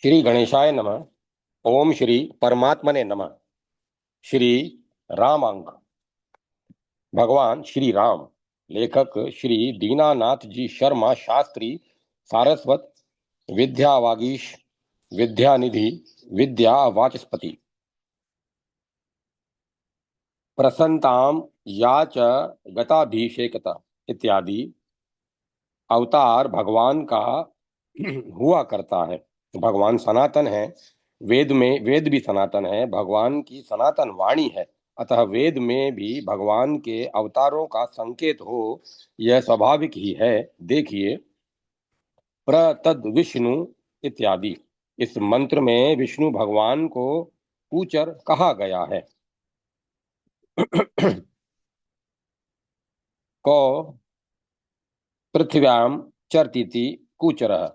श्री गणेशाय नमः। ओम श्री परमात्मने नमः। श्री रामांक। भगवान श्री राम। लेखक श्री दीनानाथ जी शर्मा शास्त्री। सारस्वत विद्यावागीश विद्यानिधि विद्या वाचस्पति। प्रसन्नताम या च गताभिषेकता इत्यादि अवतार भगवान का हुआ करता है। भगवान सनातन है। वेद भी सनातन है, भगवान की सनातन वाणी है। अतः वेद में भी भगवान के अवतारों का संकेत हो, यह स्वाभाविक ही है। देखिए, प्रतद विष्णु इत्यादि। इस मंत्र में विष्णु भगवान को कूचर कहा गया है। कौ पृथ्व्याम चरतीति कूचरः।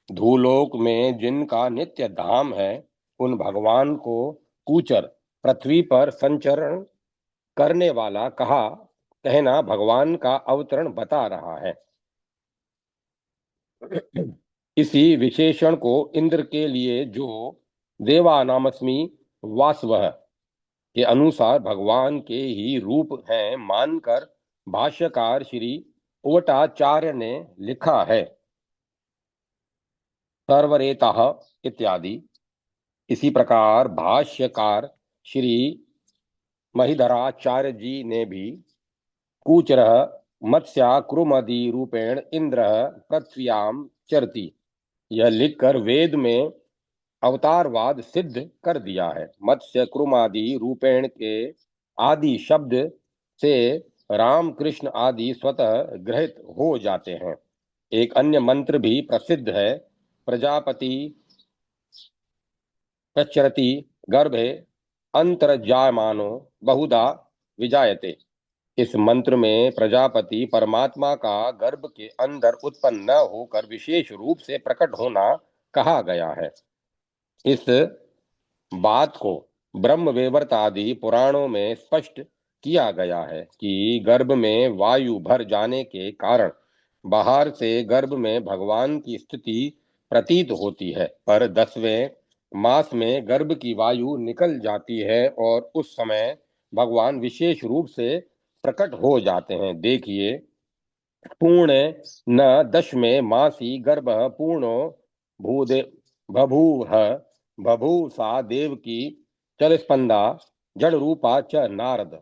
धूलोक में जिनका नित्य धाम है, उन भगवान को कूचर, पृथ्वी पर संचरण करने वाला कहना भगवान का अवतरण बता रहा है। इसी विशेषण को इंद्र के लिए जो देवानामस्मि वासवः के अनुसार भगवान के ही रूप हैं मानकर भाष्यकार श्री उवटाचार्य ने लिखा है, सर्वरेतः इत्यादि। इसी प्रकार भाष्यकार श्री महिधराचार्य जी ने भी कूचरः मत्स्याकृमदि रूपेण इंद्र पृथ्व्याम चरति यह लिखकर वेद में अवतारवाद सिद्ध कर दिया है। मत्स्य कुर्मादि रूपेण के आदि शब्द से राम कृष्ण आदि स्वतः ग्रहित हो जाते हैं। एक अन्य मंत्र भी प्रसिद्ध है, प्रजापति प्रचरति गर्भे अंतर्जायमानो बहुधा विजायते। इस मंत्र में प्रजापति परमात्मा का गर्भ के अंदर उत्पन्न न होकर विशेष रूप से प्रकट होना कहा गया है। इस बात को ब्रह्मवैवर्त आदि पुराणों में स्पष्ट किया गया है कि गर्भ में वायु भर जाने के कारण बाहर से गर्भ में भगवान की स्थिति प्रतीत होती है, पर 10वें मास में गर्भ की वायु निकल जाती है और उस समय भगवान विशेष रूप से प्रकट हो जाते हैं। देखिए, पूर्ण न 10वें मासी गर्भ पूर्णो भूदे बभूव बभूव सा देव की चल स्पंदा जड़ रूपा च नारद।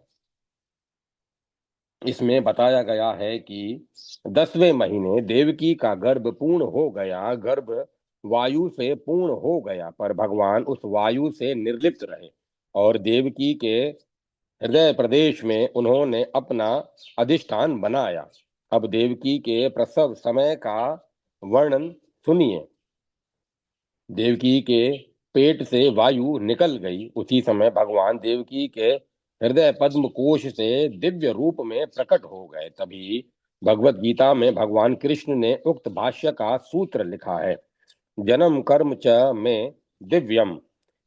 इसमें बताया गया है कि 10वें महीने देवकी का गर्भ पूर्ण हो गया, गर्भ वायु से पूर्ण हो गया, पर भगवान उस वायु से निर्लिप्त रहे और देवकी के हृदय प्रदेश में उन्होंने अपना अधिष्ठान बनाया। अब देवकी के प्रसव समय का वर्णन सुनिए। देवकी के पेट से वायु निकल गई, उसी समय भगवान देवकी के हृदय पद्म कोश से दिव्य रूप में प्रकट हो गए। तभी भगवत गीता में भगवान कृष्ण ने उक्त भाष्य का सूत्र लिखा है, जन्म कर्म च में दिव्यम।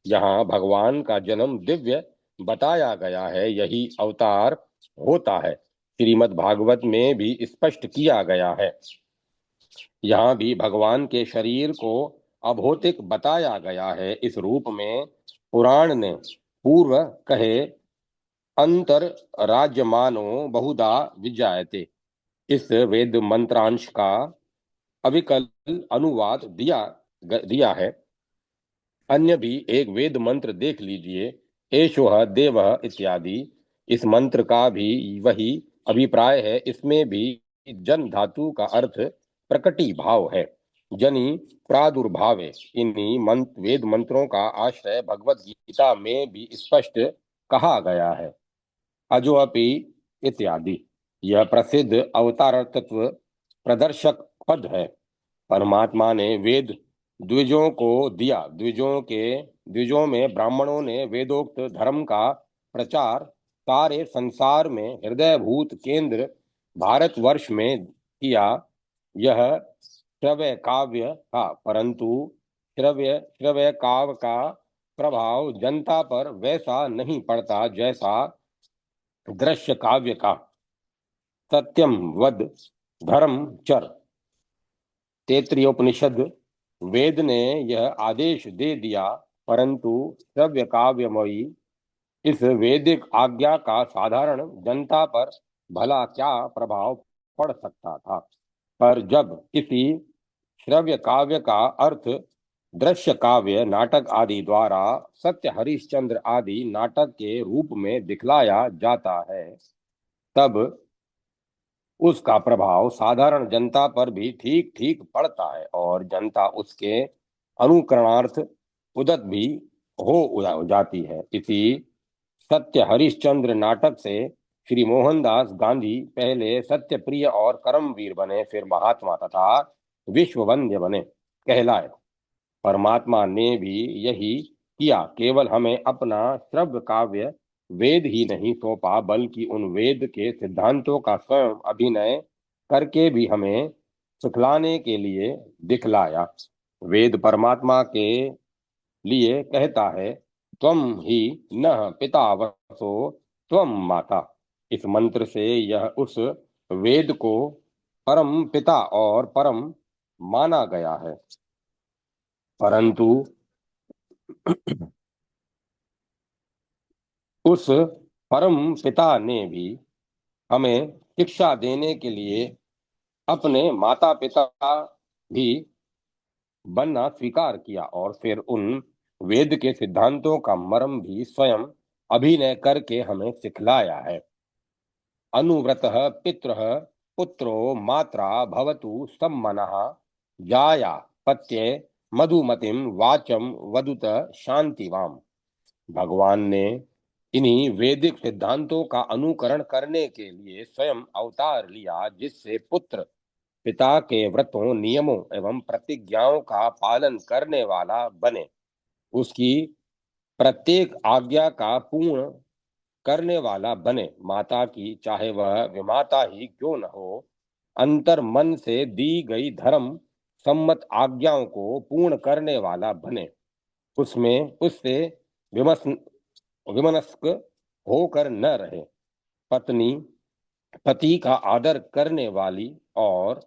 यहाँ भगवान का जन्म दिव्य बताया गया है, यही अवतार होता है। श्रीमद् भागवत में भी स्पष्ट किया गया है। यहाँ भी भगवान के शरीर को अभौतिक बताया गया है। इस रूप में पुराण ने पूर्व कहे अंतर राज्यमानो बहुधा विजायते, इस वेद मंत्रांश का अविकल अनुवाद दिया है। अन्य भी एक वेद मंत्र देख लीजिए, एषोह देवः इत्यादि। इस मंत्र का भी वही अभिप्राय है। इसमें भी जन धातु का अर्थ प्रकटी भाव है, जनि प्रादुर्भावे। इन्हीं वेद मंत्रों का आश्रय भगवत गीता में भी स्पष्ट कहा गया है, अजोपि इत्यादि। यह प्रसिद्ध अवतार तत्व प्रदर्शक पद है। परमात्मा ने वेद द्विजों को दिया। द्विजों में ब्राह्मणों ने वेदोक्त धर्म का प्रचार सारे संसार में हृदयभूत केंद्र भारतवर्ष में किया। यह श्रव्य काव्य था, परंतु श्रव्य काव्य का प्रभाव जनता पर वैसा नहीं पड़ता जैसा दृश्य काव्य का। सत्यम वद धर्म चर, तैत्तिरीयोपनिषद वेद ने यह आदेश दे दिया, परंतु श्रव्य काव्यमयी इस वैदिक आज्ञा का साधारण जनता पर भला क्या प्रभाव पड़ सकता था। पर जब किसी श्रव्य काव्य का अर्थ दृश्य काव्य नाटक आदि द्वारा सत्य हरिश्चंद्र आदि नाटक के रूप में दिखलाया जाता है, तब उसका प्रभाव साधारण जनता पर भी ठीक ठीक पड़ता है और जनता उसके अनुकरणार्थ उदत भी हो जाती है। इसी सत्य हरिश्चंद्र नाटक से श्री मोहनदास गांधी पहले सत्य प्रिय और कर्मवीर बने, फिर महात्मा तथा विश्व वंद्य बने कहलाए। परमात्मा ने भी यही किया, केवल हमें अपना श्रव्य काव्य वेद ही नहीं सौंपा, बल्कि उन वेद के सिद्धांतों का स्वयं अभिनय करके भी हमें सिखलाने के लिए दिखलाया। वेद परमात्मा के लिए कहता है, त्वम ही नः पिता वसो त्वम माता। इस मंत्र से यह उस वेद को परम पिता और परम माना गया है। परंतु उस परम पिता ने भी हमें शिक्षा देने के लिए अपने माता पिता भी बनना स्वीकार किया और फिर उन वेद के सिद्धांतों का मर्म भी स्वयं अभिनय करके हमें सिखलाया है। अनुव्रतः पितरः पुत्रो मात्रा भवतु सम्मनः जाया पत्ये मधुमतिम वाचम वदुत शांतिवाम। भगवान ने इन्हीं वैदिक सिद्धांतों का अनुकरण करने के लिए स्वयं अवतार लिया, जिससे पुत्र पिता के व्रतों नियमों एवं प्रतिज्ञाओं का पालन करने वाला बने, उसकी प्रत्येक आज्ञा का पूर्ण करने वाला बने, माता की चाहे वह विमाता ही क्यों न हो अंतर मन से दी गई धर्म सम्मत आज्ञाओं को पूर्ण करने वाला बने, उसमें उससे विमनस्क होकर न रहे, पत्नी पति का आदर करने वाली और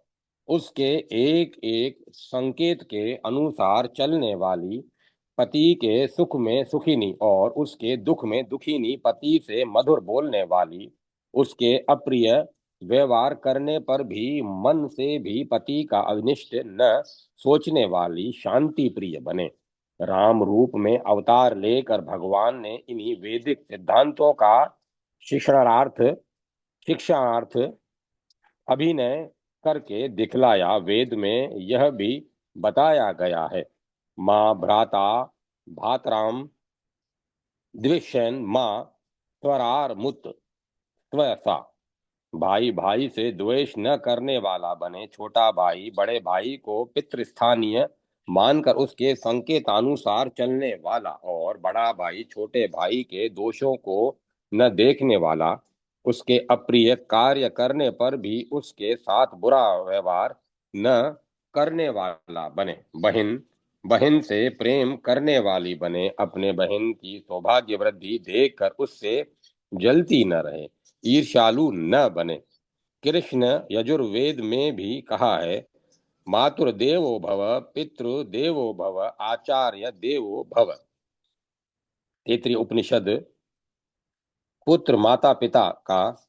उसके एक एक संकेत के अनुसार चलने वाली, पति के सुख में सुखिनी और उसके दुख में दुखिनी, पति से मधुर बोलने वाली, उसके अप्रिय व्यवहार करने पर भी मन से भी पति का अनिष्ट न सोचने वाली शांति प्रिय बने। राम रूप में अवतार लेकर भगवान ने इन्हीं वैदिक सिद्धांतों का शिक्षणार्थ शिक्षार्थ अभिनय करके दिखलाया। वेद में यह भी बताया गया है, माँ भ्राता भातराम द्विषैन माँ स्वरार मुत स्वसा। भाई भाई से द्वेष न करने वाला बने, छोटा भाई बड़े भाई को पितृस्थानीय मानकर उसके संकेतानुसार चलने वाला और बड़ा भाई छोटे भाई के दोषों को न देखने वाला, उसके अप्रिय कार्य करने पर भी उसके साथ बुरा व्यवहार न करने वाला बने, बहन बहन से प्रेम करने वाली बने, अपने बहन की सौभाग्य वृद्धि देखकर उससे जलती न रहे, ईर्ष्यालु न बने। कृष्ण यजुर्वेद में भी कहा है, मातृदेवो भव पितृदेवो भव आचार्य देवो भव। तैत्तिरीय उपनिषद पुत्र माता पिता का,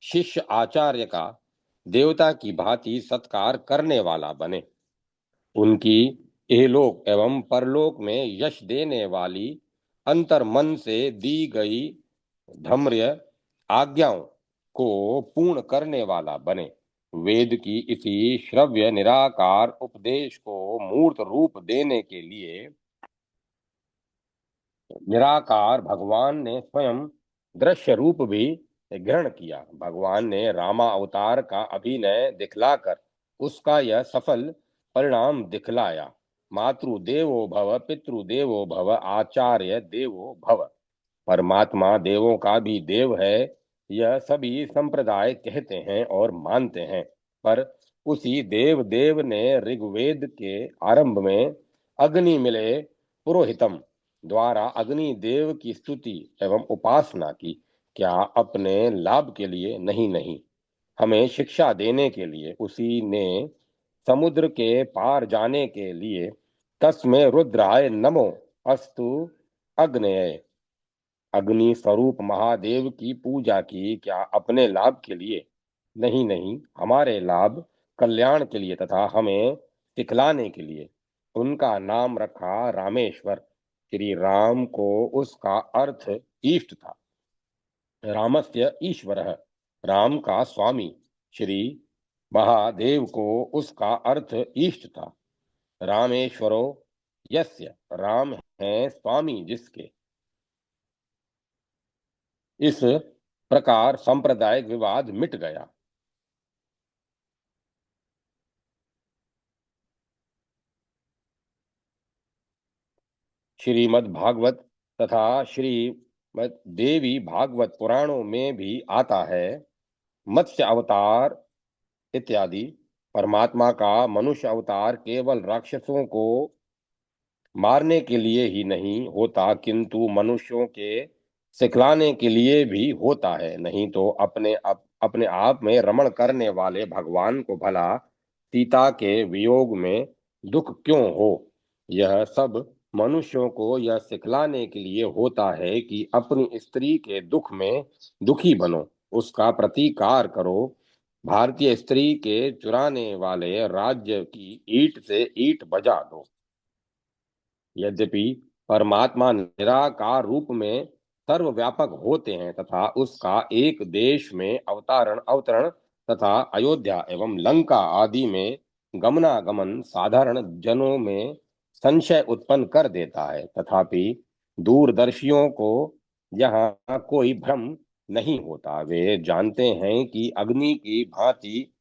शिष्य आचार्य का देवता की भांति सत्कार करने वाला बने, उनकी इहलोक एवं परलोक में यश देने वाली अंतर मन से दी गई धम्र्य आज्ञाओं को पूर्ण करने वाला बने, वेद की इसी श्रव्य निराकार उपदेश को मूर्त रूप देने के लिए निराकार भगवान ने स्वयं दृश्य रूप भी ग्रहण किया। भगवान ने रामा अवतार का अभिनय दिखलाकर उसका यह सफल परिणाम दिखलाया, मातृदेवो भव पितृदेवो भव आचार्य देवो भव। परमात्मा देवों का भी देव है, यह सभी संप्रदाय कहते हैं और मानते हैं, पर उसी देव देव ने ऋग्वेद के आरंभ में अग्नि मिले पुरोहितम द्वारा अग्नि देव की स्तुति एवं उपासना की, क्या अपने लाभ के लिए नहीं, नहीं, हमें शिक्षा देने के लिए उसी ने समुद्र के पार जाने के लिए। तस्मै रुद्राय नमो अस्तु अग्नये। अग्नि स्वरूप महादेव की पूजा की क्या अपने लाभ के लिए? नहीं नहीं, हमारे लाभ कल्याण के लिए तथा हमें सिखलाने के लिए। उनका नाम रखा रामेश्वर। श्री राम को उसका अर्थ इष्ट था। रामस्य ईश्वरः, राम का स्वामी। श्री महादेव को उसका अर्थ इष्ट था। रामेश्वरो यस्य, राम है स्वामी जिसके। इस प्रकार सांप्रदायिक विवाद मिट गया। श्रीमद् भागवत तथा श्रीमद् देवी भागवत पुराणों में भी आता है, मत्स्य अवतार इत्यादि। परमात्मा का मनुष्य अवतार केवल राक्षसों को मारने के लिए ही नहीं होता, किंतु मनुष्यों के सिखलाने के लिए भी होता है। नहीं तो अपने आप में रमण करने वाले भगवान को भला सीता के वियोग में दुख क्यों हो? यह सब मनुष्यों को यह सिखलाने के लिए होता है कि अपनी स्त्री के दुख में दुखी बनो, उसका प्रतिकार करो। भारतीय स्त्री के चुराने वाले राज्य की ईंट से ईंट बजा दो। यद्यपि परमात्मा निराकार रूप में सर्वव्यापक होते हैं तथा उसका एक देश में अवतारण अवतरण तथा अयोध्या एवं लंका आदि में गमनागमन साधारण जनों में संशय उत्पन्न कर देता है, तथापि दूरदर्शियों को यहाँ कोई भ्रम नहीं होता। वे जानते हैं कि अग्नि की भांति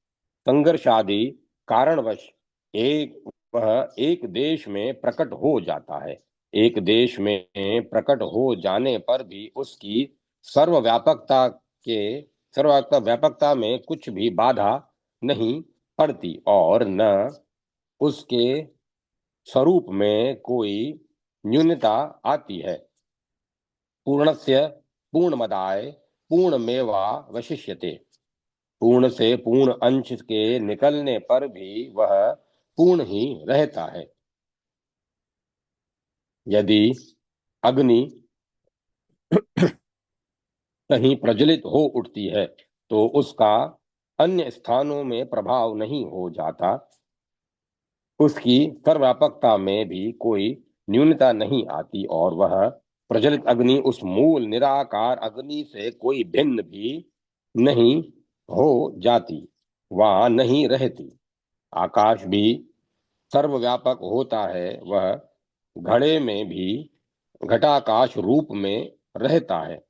संघर्षादि कारणवश एक वह एक देश में प्रकट हो जाता है। एक देश में प्रकट हो जाने पर भी उसकी सर्वव्यापकता के सर्वव्यापकता व्यापकता में कुछ भी बाधा नहीं पड़ती और न उसके स्वरूप में कोई न्यूनता आती है। पूर्णस्य पूर्णमदाय पूर्णमेवावशिष्यते। पूर्ण से पूर्ण अंश के निकलने पर भी वह पूर्ण ही रहता है। यदि अग्नि कहीं प्रज्वलित हो उठती है तो उसका अन्य स्थानों में प्रभाव नहीं हो जाता, उसकी सर्वव्यापकता में भी कोई न्यूनता नहीं आती और वह प्रज्वलित अग्नि उस मूल निराकार अग्नि से कोई भिन्न भी नहीं हो जाती, वहां नहीं रहती। आकाश भी सर्वव्यापक होता है, वह घड़े में भी घटाकाश रूप में रहता है।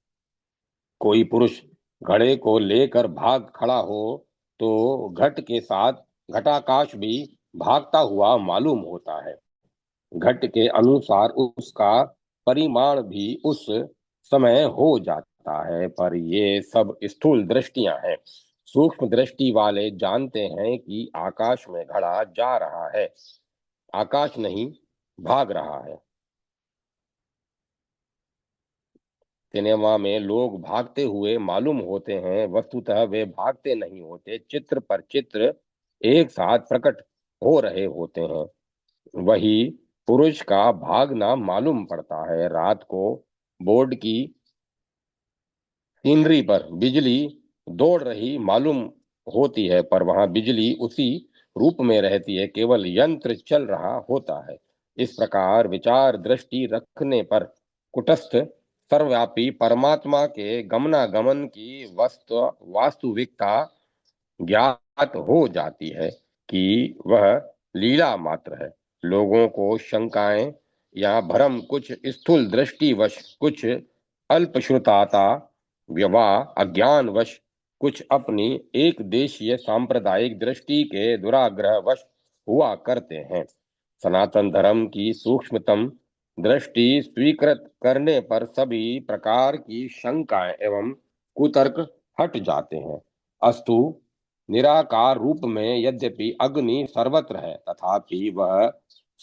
कोई पुरुष घड़े को लेकर भाग खड़ा हो तो घट के साथ घटाकाश भी भागता हुआ मालूम होता है। घट के अनुसार उसका परिमाण भी उस समय हो जाता है, पर ये सब स्थूल दृष्टियां हैं। सूक्ष्म दृष्टि वाले जानते हैं कि आकाश में घड़ा जा रहा है, आकाश नहीं भाग रहा है। सिनेमा में लोग भागते हुए मालूम होते हैं, वस्तुतः वे भागते नहीं होते, चित्र पर चित्र एक साथ प्रकट हो रहे होते हैं। वही पुरुष का भागना मालूम पड़ता है। रात को बोर्ड की सीनरी पर बिजली दौड़ रही मालूम होती है, पर वहां बिजली उसी रूप में रहती है, केवल यंत्र चल रहा होता है। इस प्रकार विचार दृष्टि रखने पर कुटस्थ सर्वव्यापी परमात्मा के गमनागमन की वास्तविकता ज्ञात हो जाती है कि वह लीला मात्र है। लोगों को शंकाएं या भ्रम कुछ स्थूल दृष्टिवश, कुछ अल्पश्रुताता व्यवहार अज्ञानवश, कुछ अपनी एक देशीय सांप्रदायिक दृष्टि के दुराग्रहवश हुआ करते हैं। सनातन धर्म की सूक्ष्मतम दृष्टि स्वीकृत करने पर सभी प्रकार की शंकाएं एवं कुतर्क हट जाते हैं। अस्तु, निराकार रूप में यद्यपि अग्नि सर्वत्र है, तथापि वह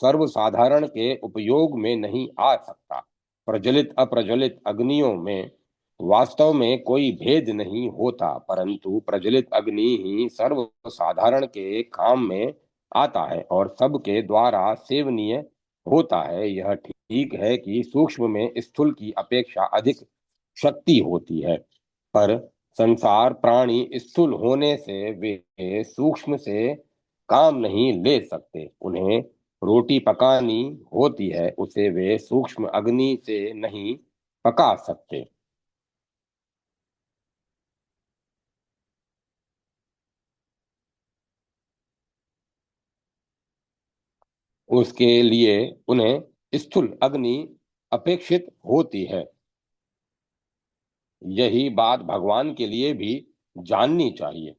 सर्वसाधारण के उपयोग में नहीं आ सकता। प्रज्वलित अप्रज्वलित अग्नियों में वास्तव में कोई भेद नहीं होता, परंतु प्रज्वलित अग्नि ही सर्वसाधारण के काम में आता है और सबके द्वारा सेवनीय होता है। यह ठीक है कि सूक्ष्म में स्थूल की अपेक्षा अधिक शक्ति होती है, पर संसार प्राणी स्थूल होने से वे सूक्ष्म से काम नहीं ले सकते। उन्हें रोटी पकानी होती है, उसे वे सूक्ष्म अग्नि से नहीं पका सकते। उसके लिए उन्हें स्थूल अग्नि अपेक्षित होती है। यही बात भगवान के लिए भी जाननी चाहिए।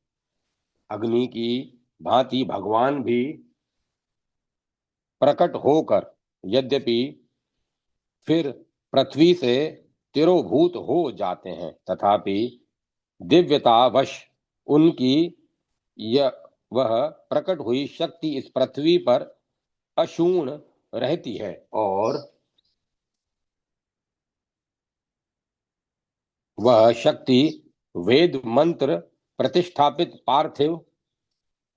अग्नि की भांति भगवान भी प्रकट होकर यद्यपि फिर पृथ्वी से तिरोभूत हो जाते हैं, तथापि दिव्यतावश उनकी यह वह प्रकट हुई शक्ति इस पृथ्वी पर अक्षुण्ण रहती है, और वह शक्ति वेद मंत्र प्रतिष्ठापित पार्थिव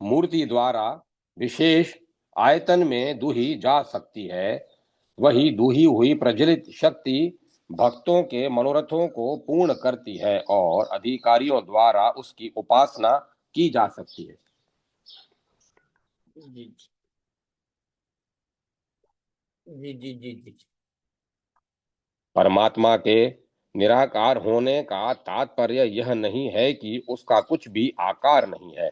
मूर्ति द्वारा विशेष आयतन में दूही जा सकती है। वही दूही हुई प्रज्वलित शक्ति भक्तों के मनोरथों को पूर्ण करती है और अधिकारियों द्वारा उसकी उपासना की जा सकती है। जी जी जी जी जी। परमात्मा के निराकार होने का तात्पर्य यह नहीं है कि उसका कुछ भी आकार नहीं है।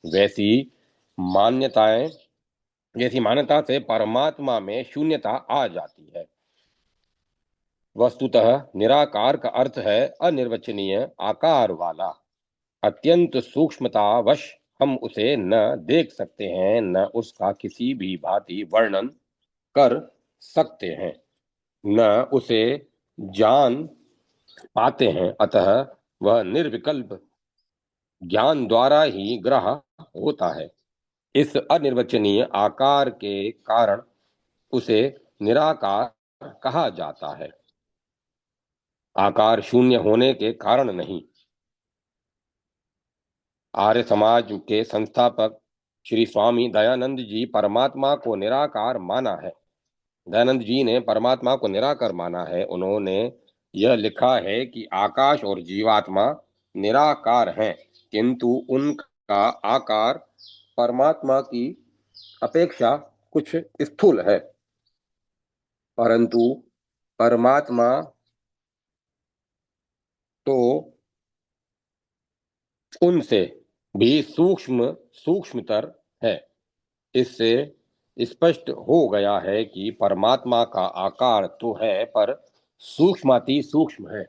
वैसी मान्यताएं जैसी मान्यता से परमात्मा में शून्यता आ जाती है। वस्तुतः निराकार का अर्थ है अनिर्वचनीय आकार वाला। अत्यंत सूक्ष्मतावश हम उसे न देख सकते हैं, न उसका किसी भी भांति वर्णन कर सकते हैं, न उसे जान पाते हैं। अतः वह निर्विकल्प ज्ञान द्वारा ही ग्रह होता है। इस अनिर्वचनीय आकार के कारण उसे निराकार कहा जाता है, आकार शून्य होने के कारण नहीं। आर्य समाज के संस्थापक श्री स्वामी दयानंद जी परमात्मा को निराकार माना है। दयानंद जी ने परमात्मा को निराकार माना है। उन्होंने यह लिखा है कि आकाश और जीवात्मा निराकार हैं, किंतु उनका आकार परमात्मा की अपेक्षा कुछ स्थूल है, परंतु परमात्मा तो उनसे भी सूक्ष्मतर है। इससे स्पष्ट हो गया है कि परमात्मा का आकार तो है, पर सूक्ष्माति सूक्ष्म है।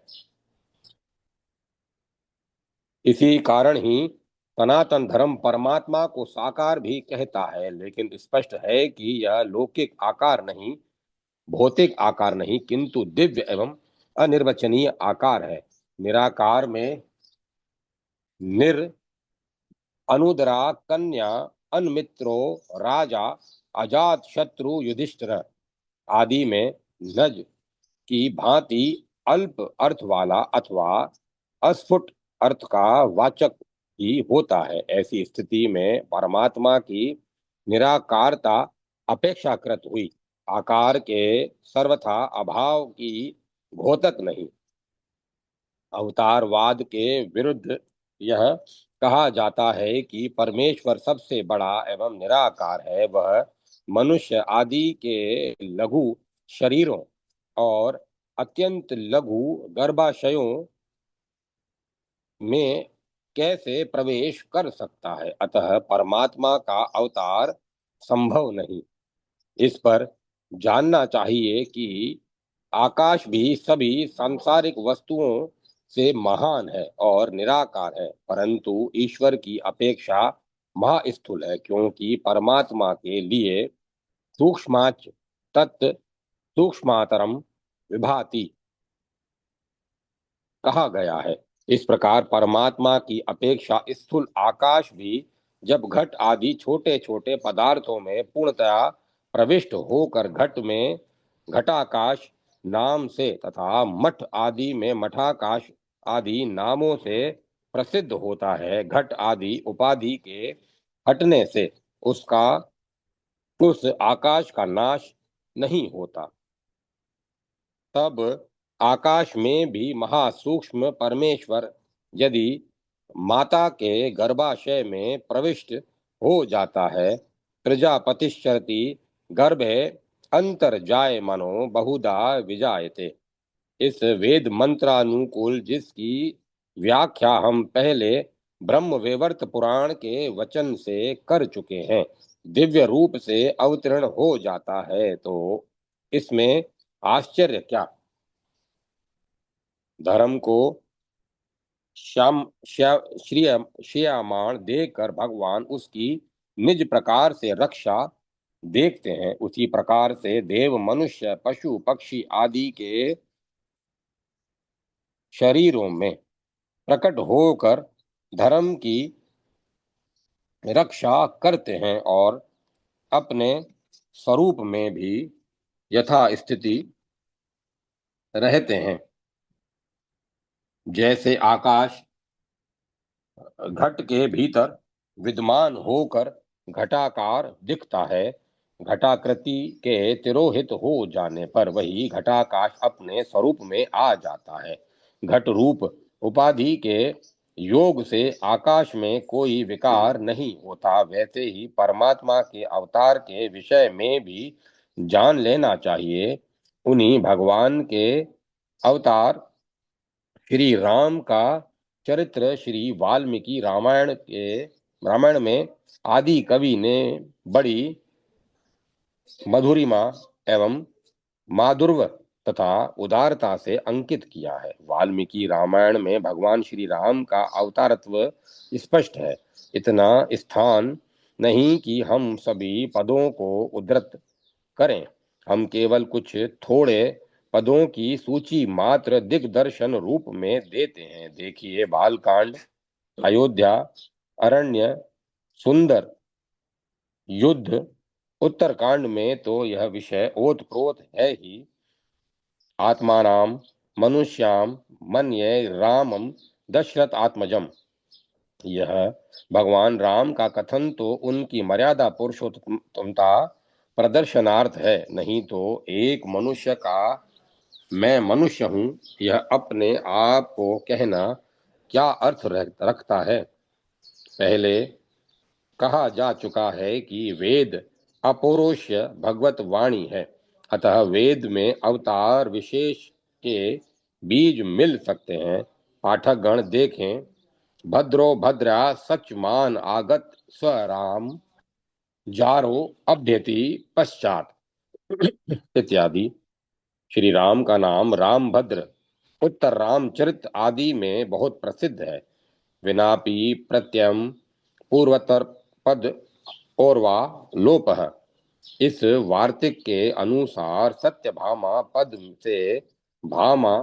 इसी कारण ही सनातन धर्म परमात्मा को साकार भी कहता है, लेकिन स्पष्ट है कि यह लौकिक आकार नहीं, भौतिक आकार नहीं, किंतु दिव्य एवं अनिर्वचनीय आकार है। निराकार में निर अनुदरा कन्या अनमित्रो राजा अजात शत्रु युधिष्ठिर आदि में नज की भांति अल्प अर्थ वाला अथवा अस्फुट अर्थ का वाचक ही होता है। ऐसी स्थिति में परमात्मा की निराकारता अपेक्षाकृत हुई आकार के सर्वथा अभाव की घोतक नहीं। अवतारवाद के विरुद्ध यह कहा जाता है कि परमेश्वर सबसे बड़ा एवं निराकार है। वह मनुष्य आदि के लघु शरीरों और अत्यंत लघु गर्भाशयों में कैसे प्रवेश कर सकता है। अतः परमात्मा का अवतार संभव नहीं। इस पर जानना चाहिए कि आकाश भी सभी सांसारिक वस्तुओं से महान है और निराकार है, परंतु ईश्वर की अपेक्षा महास्थूल है, क्योंकि परमात्मा के लिए सूक्ष्माच तत् सूक्ष्मातरम विभाति कहा गया है। इस प्रकार परमात्मा की अपेक्षा स्थूल आकाश भी जब घट आदि छोटे छोटे पदार्थों में पूर्णतया प्रविष्ट होकर घट में घटाकाश नाम से तथा मठ आदि में मठाकाश आदि नामों से प्रसिद्ध होता है, घट आदि उपाधि के हटने से उसका उस आकाश का नाश नहीं होता। तब आकाश में भी महासूक्ष्म परमेश्वर यदि माता के गर्भाशय में प्रविष्ट हो जाता है, प्रजापतिश्चरति गर्भे अंतर्जाय मनो बहुधा विजायते। इस वेद मंत्रानुकूल जिसकी व्याख्या हम पहले ब्रह्मवैवर्त पुराण के वचन से कर चुके हैं, दिव्य रूप से अवतीर्ण हो जाता है, तो इसमें आश्चर्य क्या। धर्म को श्याम श्रिय श्रियमाण देखकर भगवान उसकी निज प्रकार से रक्षा देखते हैं। उसी प्रकार से देव, मनुष्य, पशु, पक्षी आदि के शरीरों में प्रकट होकर धर्म की रक्षा करते हैं और अपने स्वरूप में भी यथा स्थिति रहते हैं। जैसे आकाश घट के भीतर विद्यमान होकर घटाकार दिखता है, घटाकृति के तिरोहित हो जाने पर वही घटाकाश अपने स्वरूप में आ जाता है। घट रूप उपाधि के योग से आकाश में कोई विकार नहीं होता, वैसे ही परमात्मा के अवतार के विषय में भी जान लेना चाहिए। उन्हीं भगवान के अवतार श्री राम का चरित्र श्री वाल्मीकि रामायण में आदि कवि ने बड़ी मधुरिमा एवं माधुर्य तथा उदारता से अंकित किया है। वाल्मीकि रामायण में भगवान श्री राम का अवतारत्व स्पष्ट है। इतना स्थान नहीं कि हम सभी पदों को उद्धृत करें, हम केवल कुछ थोड़े पदों की सूची मात्र दिग्दर्शन रूप में देते हैं। देखिए, बालकांड, अयोध्या, अरण्य, सुंदर, युद्ध, उत्तरकांड में तो यह विषय ओतप्रोत है ही। आत्मानां मनुष्यां मन्ये रामम दशरथ आत्मजम। यह भगवान राम का कथन तो उनकी मर्यादा पुरुषोत्तमता प्रदर्शनार्थ है, नहीं तो एक मनुष्य का मैं मनुष्य हूं यह अपने आप को कहना क्या अर्थ रखता है। पहले कहा जा चुका है कि वेद अपौरुष्य भगवत वाणी है, अतः वेद में अवतार विशेष के बीज मिल सकते हैं। पाठक गण देखें, भद्रो भद्रा सच मान आगत स्वराम जारो अभ्यति पश्चात इत्यादि। श्री राम का नाम रामभद्र, उत्तर रामचरित आदि में बहुत प्रसिद्ध है। विनापि प्रत्ययम पूर्वोत्तर पद और वा लोपः। इस वार्तिक के अनुसार सत्यभामा पद से भामा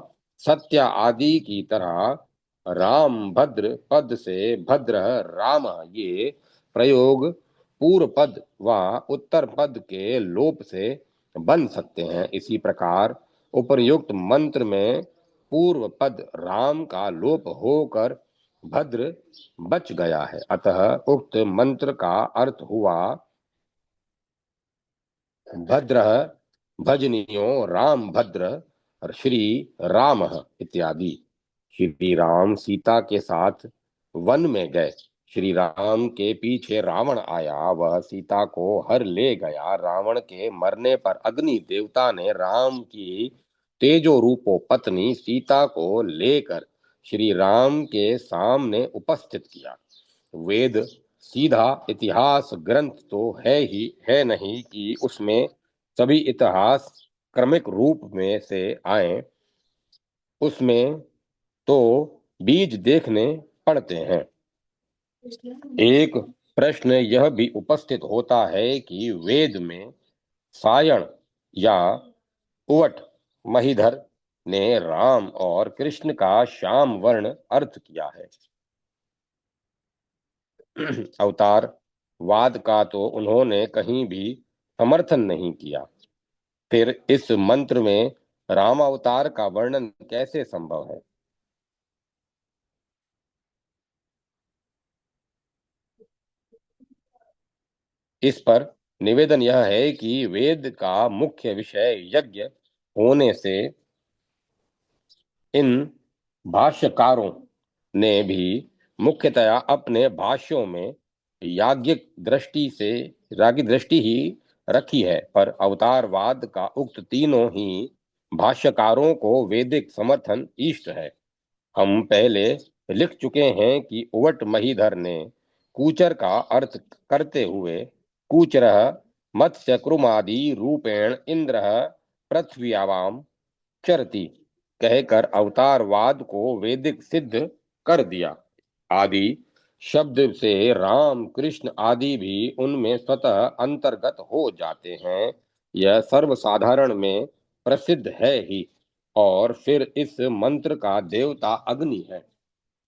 सत्या आदि की तरह, राम भद्र पद से भद्र राम, ये प्रयोग पूर्व पद व उत्तर पद के लोप से बन सकते हैं। इसी प्रकार उपर्युक्त मंत्र में पूर्व पद राम का लोप होकर भद्र बच गया है, अतः उक्त मंत्र का अर्थ हुआ भद्र भजनीयो राम भद्र श्री राम इत्यादि। श्री राम सीता के साथ वन में गए। श्री राम के पीछे रावण आया, वह सीता को हर ले गया। रावण के मरने पर अग्नि देवता ने राम की तेजो रूपो पत्नी सीता को लेकर श्री राम के सामने उपस्थित किया। वेद सीधा इतिहास ग्रंथ तो है ही है नहीं कि उसमें सभी इतिहास क्रमिक रूप में से आए, उसमें तो बीज देखने पड़ते हैं। एक प्रश्न यह भी उपस्थित होता है कि वेद में सायण या उवट महीधर ने राम और कृष्ण का श्याम वर्ण अर्थ किया है। अवतार वाद का तो उन्होंने कहीं भी समर्थन नहीं किया। फिर इस मंत्र में राम अवतार का वर्णन कैसे संभव है। इस पर निवेदन यह है कि वेद का मुख्य विषय यज्ञ होने से इन भाष्यकारों ने भी मुख्यतया अपने भाष्यों में याज्ञिक दृष्टि ही रखी है, पर अवतारवाद का उक्त तीनों ही भाष्यकारों को वैदिक समर्थन इष्ट है। हम पहले लिख चुके हैं कि उवट महीधर ने कूचर का अर्थ करते हुए कूचरः मत्स्य कृमादि रूपेण इंद्र पृथ्व्यावाम चरति कहकर अवतारवाद को वैदिक सिद्ध कर दिया। आदि शब्द से राम कृष्ण आदि भी उनमें स्वतः अंतर्गत हो जाते हैं, यह सर्वसाधारण में प्रसिद्ध है ही। और फिर इस मंत्र का देवता अग्नि है।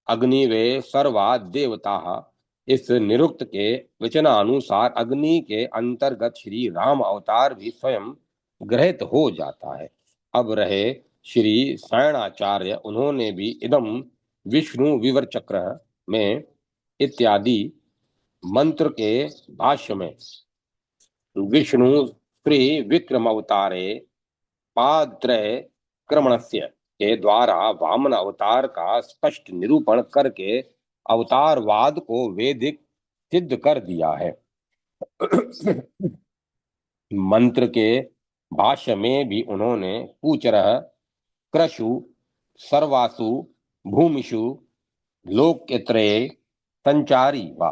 अग्नि वे सर्वा देवता। इस निरुक्त के वचनानुसार अग्नि के अंतर्गत श्री राम अवतार भी स्वयं ग्रहित हो जाता है। अब रहे श्री सायणाचार्य, उन्होंने भी इदम विष्णु विवर चक्र में इत्यादि मंत्र के भाष्य में विष्णु श्री विक्रम अवतारे पादत्रय क्रमणस्य के द्वारा वामन अवतार का स्पष्ट निरूपण करके अवतारवाद को वैदिक सिद्ध कर दिया है। मंत्र के भाष्य में भी उन्होंने कूचरः क्रशु सर्वासु भूमिषु लोकत्रये संचारी वा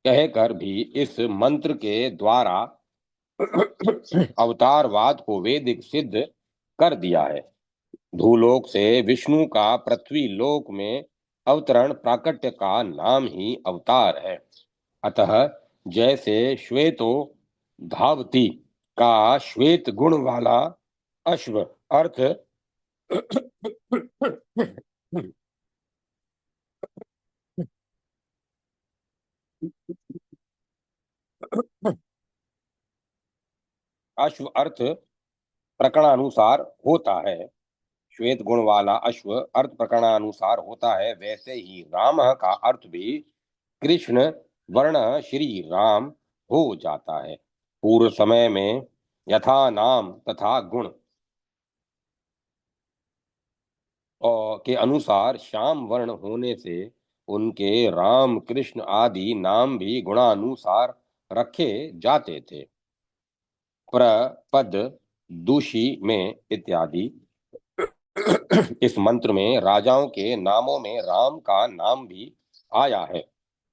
कहकर भी इस मंत्र के द्वारा अवतारवाद को वैदिक सिद्ध कर दिया है। भूलोक से विष्णु का पृथ्वी लोक में अवतरण प्राकट्य का नाम ही अवतार है। अतः जैसे श्वेतो धावती का श्वेत गुण वाला अश्व अर्थ अश्व अर्थ प्रकरणानुसार होता है। श्वेत गुण वाला अश्व अर्थ प्रकरणानुसार होता है, वैसे ही राम का अर्थ भी कृष्ण वर्ण श्री राम हो जाता है। पूर्व समय में यथा नाम तथा गुण और के अनुसार श्याम वर्ण होने से उनके राम कृष्ण आदि नाम भी गुणानुसार रखे जाते थे। प्रपद दूषी में इत्यादि इस मंत्र में राजाओं के नामों में राम का नाम भी आया है।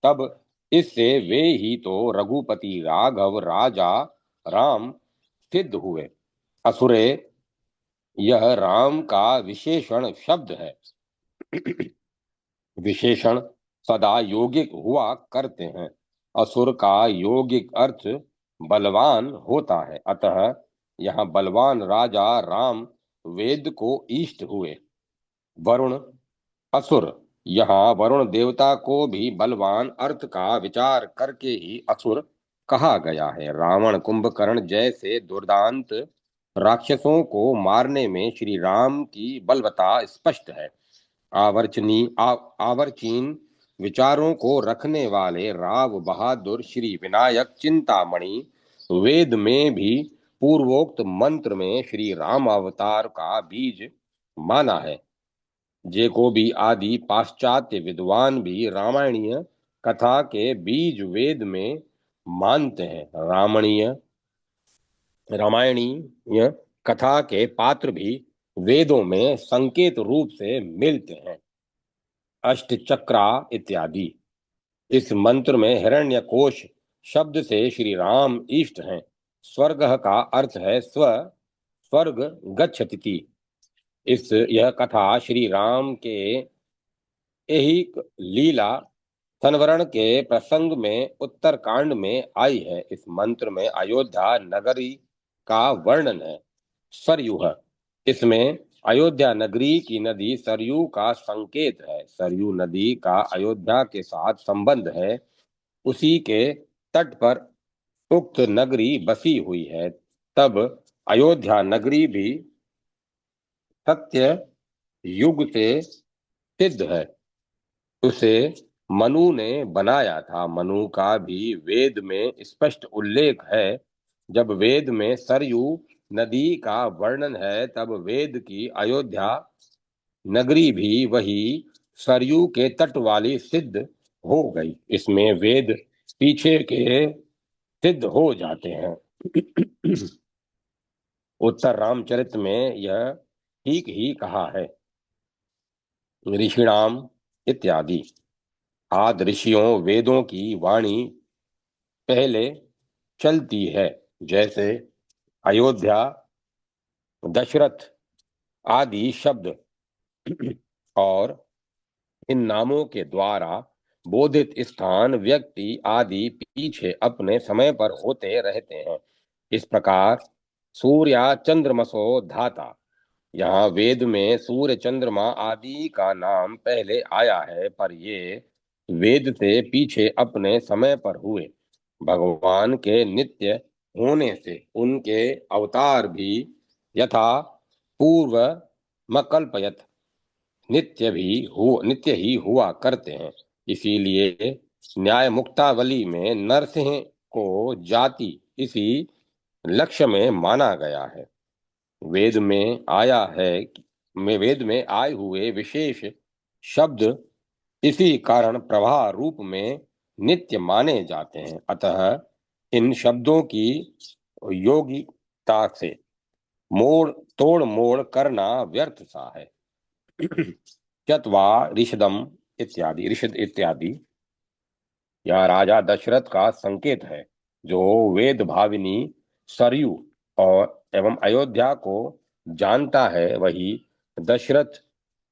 तब इससे वे ही तो रघुपति राघव राजा राम सिद्ध हुए। असुरे यह राम का विशेषण शब्द है। विशेषण सदा यौगिक हुआ करते हैं। असुर का यौगिक अर्थ बलवान होता है, अतः यहाँ बलवान राजा राम वेद को इष्ट हुए। वरुण असुर, यहाँ वरुण देवता को भी बलवान अर्थ का विचार करके ही असुर कहा गया है। रावण कुंभकर्ण जैसे दुर्दांत राक्षसों को मारने में श्री राम की बलवत्ता स्पष्ट है। आवर्चीन विचारों को रखने वाले राव बहादुर श्री विनायक चिंतामणि वेद में भी पूर्वोक्त मंत्र में श्री राम अवतार का बीज माना है। जेकोबी आदि पाश्चात्य विद्वान भी रामायणीय कथा के बीज वेद में मानते हैं। रामायणीय कथा के पात्र भी वेदों में संकेत रूप से मिलते हैं। अष्टचक्रा इत्यादि इस मंत्र में हिरण्यकोश शब्द से श्री राम इष्ट हैं। स्वर्ग का अर्थ है स्वर्ग गच्छति। यह कथा श्री राम के ऐहिक लीला संवरण के प्रसंग में उत्तरकांड में आई है। इस मंत्र में अयोध्या नगरी का वर्णन है। सरयू, इसमें अयोध्या नगरी की नदी सरयू का संकेत है। सरयू नदी का अयोध्या के साथ संबंध है। उसी के तट पर उक्त नगरी बसी हुई है। तब अयोध्या नगरी भी सत्य युग से सिद्ध है। उसे मनु ने बनाया था। मनु का भी वेद में स्पष्ट उल्लेख है। जब वेद में सरयू नदी का वर्णन है, तब वेद की अयोध्या नगरी भी वही सरयू के तट वाली सिद्ध हो गई। इसमें वेद पीछे के सिद्ध हो जाते हैं। उत्तर रामचरित में यह ठीक ही कहा है। ऋषिणाम इत्यादि आदि ऋषियों वेदों की वाणी पहले चलती है। जैसे अयोध्या, दशरथ आदि शब्द और इन नामों के द्वारा बोधित स्थान, व्यक्ति आदि पीछे अपने समय पर होते रहते हैं। इस प्रकार सूर्या चंद्रमसो धाता, यहाँ वेद में सूर्य चंद्रमा आदि का नाम पहले आया है, पर ये वेद से पीछे अपने समय पर हुए। भगवान के नित्य होने से उनके अवतार भी यथा पूर्व मकल्पयत नित्य ही हुआ करते हैं। इसीलिए न्याय मुक्तावली में नरसिंह को जाति इसी लक्ष्य में माना गया है। वेद में आया है में वेद में आए हुए विशेष शब्द इसी कारण प्रवाह रूप में नित्य माने जाते हैं। अतः इन शब्दों की योगिता से मोड़ तोड़ मोड़ करना व्यर्थ सा है। चत्वा ऋषदम इत्यादि, ऋषद इत्यादि यह राजा दशरथ का संकेत है, जो वेद भाविनी सरयू और एवं अयोध्या को जानता है, वही दशरथ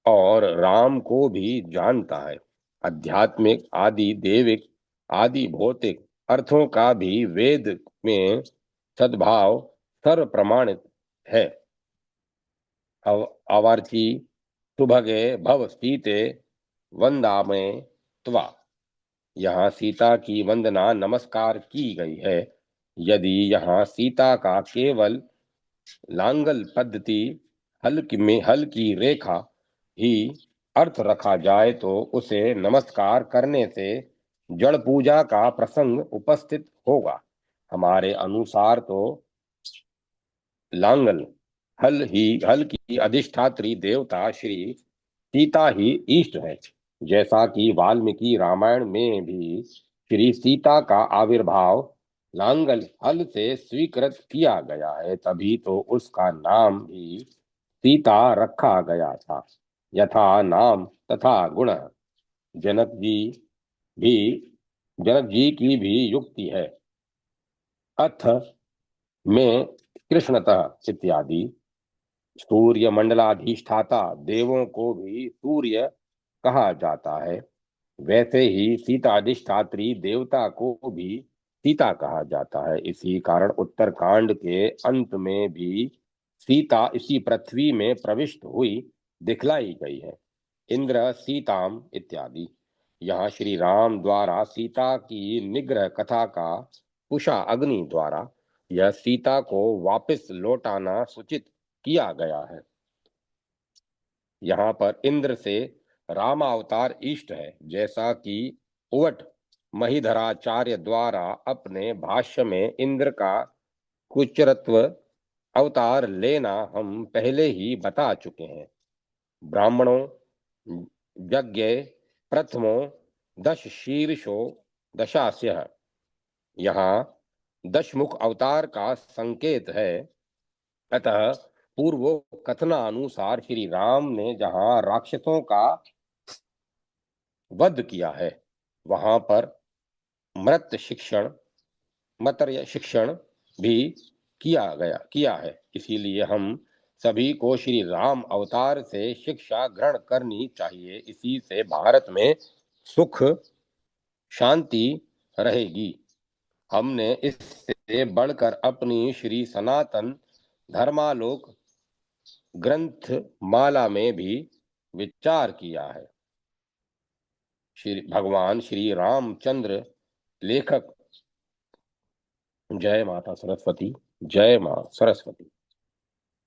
और राम को भी जानता है। आध्यात्मिक आदि देविक आदि भौतिक अर्थों का भी वेद में सद्भाव सर्व प्रमाणित है। अवर्ची सुभगे भव सीते वंदामे त्वा, यहाँ सीता की वंदना नमस्कार की गई है। यदि यहाँ सीता का केवल लांगल पद्धति हल की रेखा ही अर्थ रखा जाए, तो उसे नमस्कार करने से जड़ पूजा का प्रसंग उपस्थित होगा। हमारे अनुसार तो लांगल हल की अधिष्ठात्री देवता श्री सीता ही इष्ट है। जैसा कि वाल्मीकि रामायण में भी श्री सीता का आविर्भाव लांगल हल से स्वीकृत किया गया है, तभी तो उसका नाम भी सीता रखा गया था। यथा नाम तथा गुण, जनक जी भी जनक जी की भी युक्ति है। अथ में कृष्णतः इत्यादि सूर्य मंडलाधिष्ठाता देवों को भी सूर्य कहा जाता है। वैसे ही सीता अधिष्ठात्री देवता को भी सीता कहा जाता है। इसी कारण उत्तरकांड के अंत में भी सीता इसी पृथ्वी में प्रविष्ट हुई दिखलाई गई है। इंद्र सीताम इत्यादि यहाँ श्री राम द्वारा सीता की निग्रह कथा का कुशा अग्नि द्वारा यह सीता को वापस लौटाना सूचित किया गया है। यहाँ पर इंद्र से रामावतार इष्ट है, जैसा कि उवट महिधराचार्य द्वारा अपने भाष्य में इंद्र का कुचरत्व अवतार लेना हम पहले ही बता चुके हैं। ब्राह्मणों यज्ञ प्रथमो दश शीर्षो दशास्य, यहाँ दशमुख अवतार का संकेत है। अतः पूर्व कथनानुसार श्री राम ने जहाँ राक्षसों का वध किया है, वहां पर मर्त्य शिक्षण भी किया है। इसीलिए हम सभी को श्री राम अवतार से शिक्षा ग्रहण करनी चाहिए। इसी से भारत में सुख शांति रहेगी। हमने इससे बढ़कर अपनी श्री सनातन धर्मालोक ग्रंथ माला में भी विचार किया है। श्री भगवान श्री रामचंद्र लेखक, जय माता सरस्वती, जय मां सरस्वती।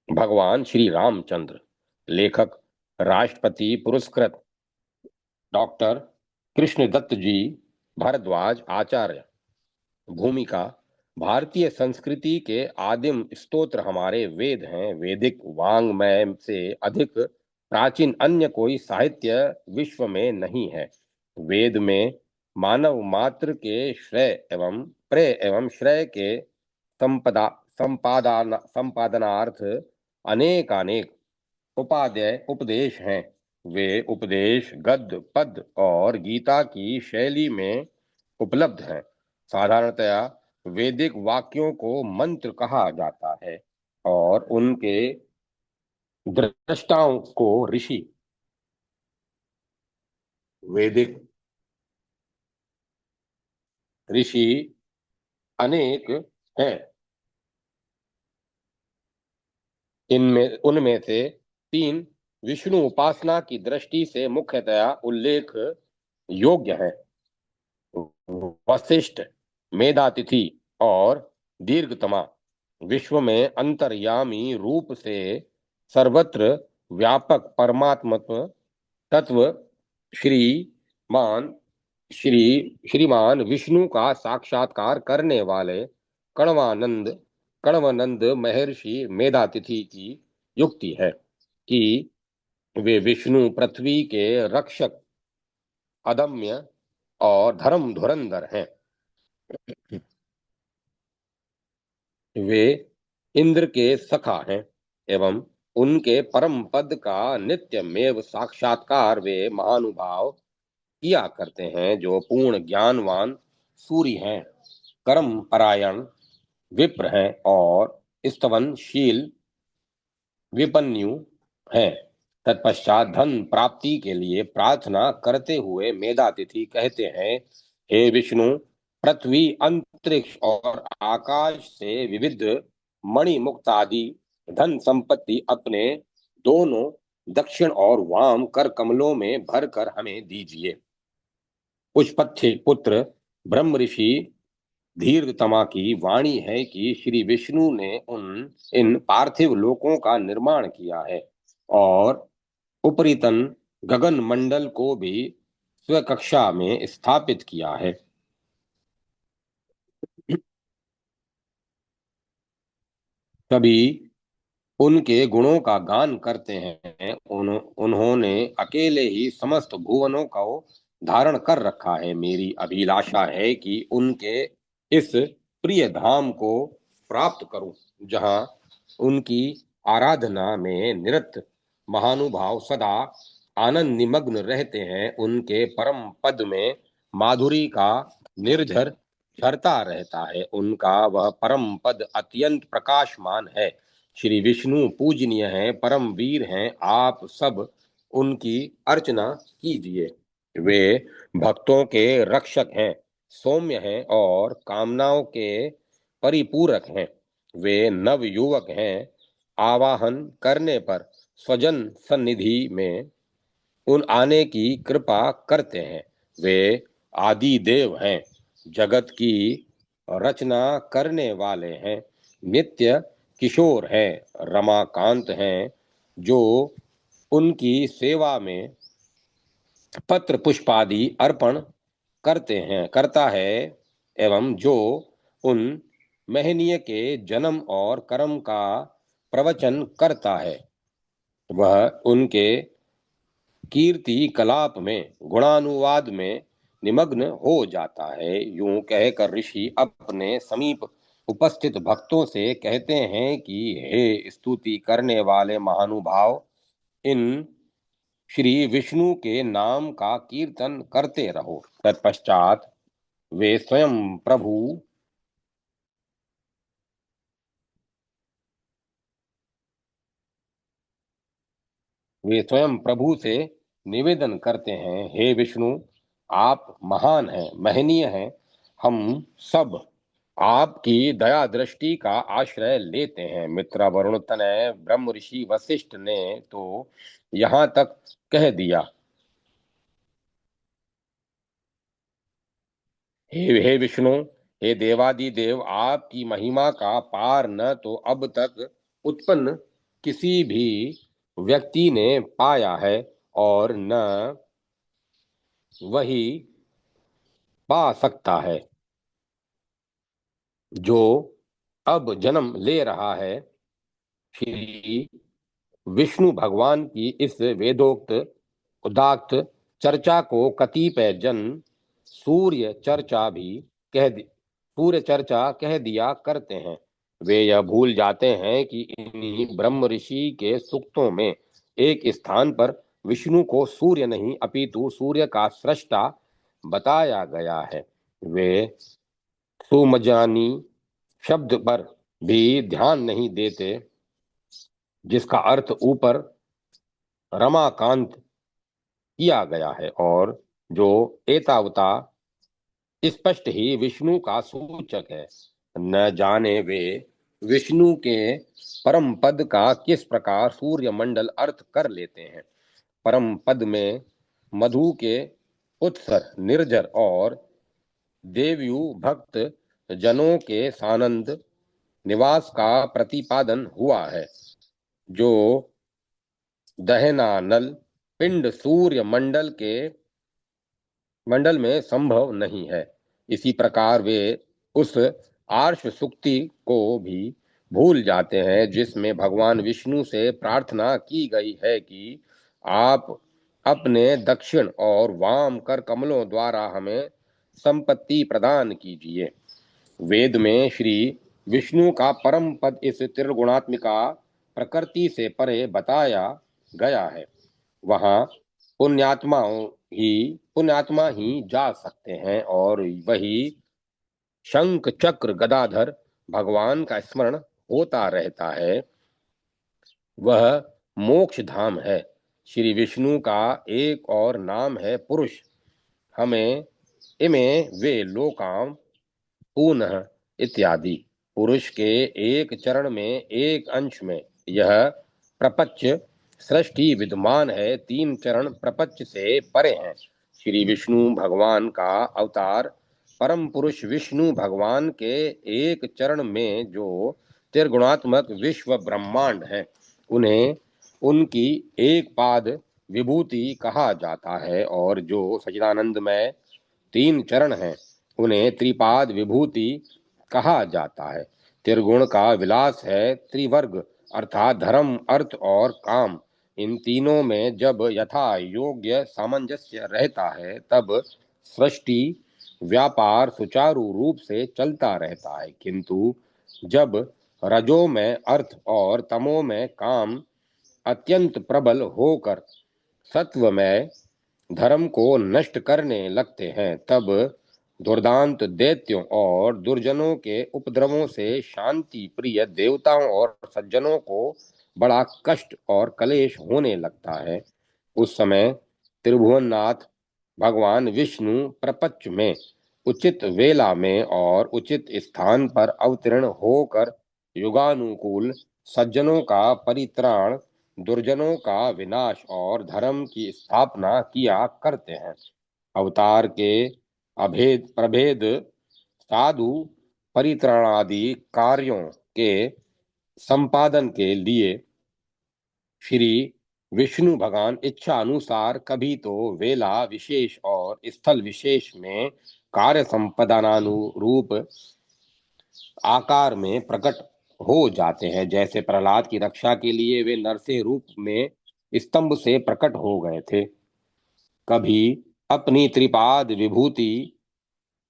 भगवान श्री रामचंद्र लेखक, राष्ट्रपति पुरस्कृत डॉक्टर कृष्णदत्त जी भारद्वाज आचार्य। भूमिका। भारतीय संस्कृति के आदिम स्तोत्र हमारे वेद हैं। वैदिक वाङ्मय से अधिक प्राचीन अन्य कोई साहित्य विश्व में नहीं है। वेद में मानव मात्र के श्रेय एवं प्रेय एवं श्रेय के संपादनार्थ अनेकानेक उपाध्याय उपदेश हैं। वे उपदेश गद्य पद्य और गीता की शैली में उपलब्ध हैं। साधारणतया वैदिक वाक्यों को मंत्र कहा जाता है और उनके दृष्टाओं को ऋषि। वैदिक ऋषि अनेक हैं। इनमें उनमें से तीन विष्णु उपासना की दृष्टि से मुख्यतया उल्लेख योग्य हैं। वशिष्ठ, मेधातिथि और दीर्घतमा। विश्व में अंतर्यामी रूप से सर्वत्र व्यापक परमात्मत्व तत्व श्रीमान श्री श्रीमान विष्णु का साक्षात्कार करने वाले कण्वानंद कण्वानंद महर्षि मेधातिथि की युक्ति है कि वे विष्णु पृथ्वी के रक्षक, अदम्य और धर्म धुरंधर हैं। वे इंद्र के सखा हैं एवं उनके परम पद का नित्यमेव साक्षात्कार वे महानुभाव किया करते हैं, जो पूर्ण ज्ञानवान सूर्य हैं, कर्म परायण विप्र हैं और स्तवनशील विपन्यु हैं। तत्पश्चात धन प्राप्ति के लिए प्रार्थना करते हुए मेधातिथि कहते हैं, हे विष्णु, पृथ्वी, अंतरिक्ष और आकाश से विविध मणि मुक्त आदि धन संपत्ति अपने दोनों दक्षिण और वाम कर कमलों में भरकर हमें दीजिए। पुष्पत्थे पुत्र ब्रह्म ऋषि दीर्घतमा की वाणी है कि श्री विष्णु ने उन इन पार्थिव लोकों का निर्माण किया है और उपरितन गगन मंडल को भी स्वकक्षा में स्थापित किया है। तभी उनके गुणों का गान करते हैं। उन्होंने अकेले ही समस्त भुवनों को धारण कर रखा है। मेरी अभिलाषा है कि उनके इस प्रिय धाम को प्राप्त करूं, जहां उनकी आराधना में निरत महानुभाव सदा आनंद निमग्न रहते हैं। उनके परम पद में माधुरी का निर्झर झरता रहता है। उनका वह परम पद अत्यंत प्रकाशमान है। श्री विष्णु पूजनीय हैं, परम वीर हैं। आप सब उनकी अर्चना कीजिए। वे भक्तों के रक्षक हैं, सौम्य हैं और कामनाओं के परिपूरक हैं। वे नव युवक हैं। आवाहन करने पर स्वजन सन्निधि में उन आने की कृपा करते हैं। वे आदि देव हैं, जगत की रचना करने वाले हैं, नित्य किशोर हैं, रमाकांत हैं। जो उनकी सेवा में पत्र पुष्पादि अर्पण करता है एवं जो उन महनीय के जन्म और कर्म का प्रवचन करता है, वह उनके कीर्ति कलाप में गुणानुवाद में निमग्न हो जाता है। यूं कहकर ऋषि अपने समीप उपस्थित भक्तों से कहते हैं कि हे स्तुति करने वाले महानुभाव, इन श्री विष्णु के नाम का कीर्तन करते रहो। तत्पश्चात वे स्वयं प्रभु वे स्वयं प्रभु से निवेदन करते हैं, हे विष्णु, आप महान हैं, महनीय हैं। हम सब आपकी दया दृष्टि का आश्रय लेते हैं। मित्र वरुण तनय ब्रह्म ऋषि वशिष्ठ ने तो यहाँ तक कह दिया। हे विष्णु, हे देवादिदेव, आपकी महिमा का पार न तो अब तक उत्पन्न किसी भी व्यक्ति ने पाया है और न वही पा सकता है जो अब जन्म ले रहा है। श्री विष्णु भगवान की इस वेदोक्त उदात्त चर्चा को कतिपय जन सूर्य चर्चा भी सूर्य चर्चा कह दिया करते हैं। वे यह भूल जाते हैं कि इन्हीं ब्रह्म ऋषि के सूक्तों में एक स्थान पर विष्णु को सूर्य नहीं अपितु सूर्य का सृष्टा बताया गया है। वे सुमजानी शब्द पर भी ध्यान नहीं देते, जिसका अर्थ ऊपर रमाकांत किया गया है और जो एतावता स्पष्ट ही विष्णु का सूचक है। न जाने वे विष्णु के परम पद का किस प्रकार सूर्य मंडल अर्थ कर लेते हैं। परम पद में मधु के उत्सर निर्जर और देवयु भक्त जनों के सानंद निवास का प्रतिपादन हुआ है। जो दहनानल पिंड सूर्य मंडल में संभव नहीं है। इसी प्रकार वे उस आर्ष सुक्ति को भी भूल जाते हैं जिसमें भगवान विष्णु से प्रार्थना की गई है कि आप अपने दक्षिण और वाम कर कमलों द्वारा हमें संपत्ति प्रदान कीजिए। वेद में श्री विष्णु का परम पद इस त्रिगुणात्मिका प्रकृति से परे बताया गया है। वहाँ पुण्यात्मा ही जा सकते हैं और वही शंख चक्र गदाधर भगवान का स्मरण होता रहता है। वह मोक्ष धाम है। श्री विष्णु का एक और नाम है पुरुष। हमें इमें वे लोकाम पुनः इत्यादि पुरुष के एक चरण में एक अंश में यह प्रपंच सृष्टि विद्यमान है। तीन चरण प्रपंच से परे हैं। श्री विष्णु भगवान का अवतार परम पुरुष विष्णु भगवान के एक चरण में जो त्रिगुणात्मक विश्व ब्रह्मांड है उन्हें उनकी एक पाद विभूति कहा जाता है और जो सच्चिदानंद में तीन चरण हैं उन्हें त्रिपाद विभूति कहा जाता है। त्रिगुण का विलास है त्रिवर्ग अर्थात धर्म अर्थ और काम। इन तीनों में जब यथा योग्य सामंजस्य रहता है तब सृष्टि व्यापार सुचारू रूप से चलता रहता है। किंतु जब रजो में अर्थ और तमो में काम अत्यंत प्रबल होकर सत्व में धर्म को नष्ट करने लगते हैं तब दुर्दांत दैत्यों और दुर्जनों के उपद्रवों से शांति प्रिय देवताओं और सज्जनों को बड़ा कष्ट और कलेश होने लगता है। उस समय त्रिभुवननाथ भगवान विष्णु प्रपंच में उचित वेला में और उचित स्थान पर अवतीर्ण होकर युगानुकूल सज्जनों का परित्राण दुर्जनों का विनाश और धर्म की स्थापना किया करते हैं। अवतार के अभेद प्रभेद साधु परित्राणादि कार्यों के संपादन के लिए श्री विष्णु भगवान इच्छा अनुसार कभी तो वेला विशेष और स्थल विशेष में कार्य संपादनानुरूप आकार में प्रकट हो जाते हैं। जैसे प्रहलाद की रक्षा के लिए वे नरसिंह रूप में स्तंभ से प्रकट हो गए थे। कभी अपनी त्रिपाद विभूति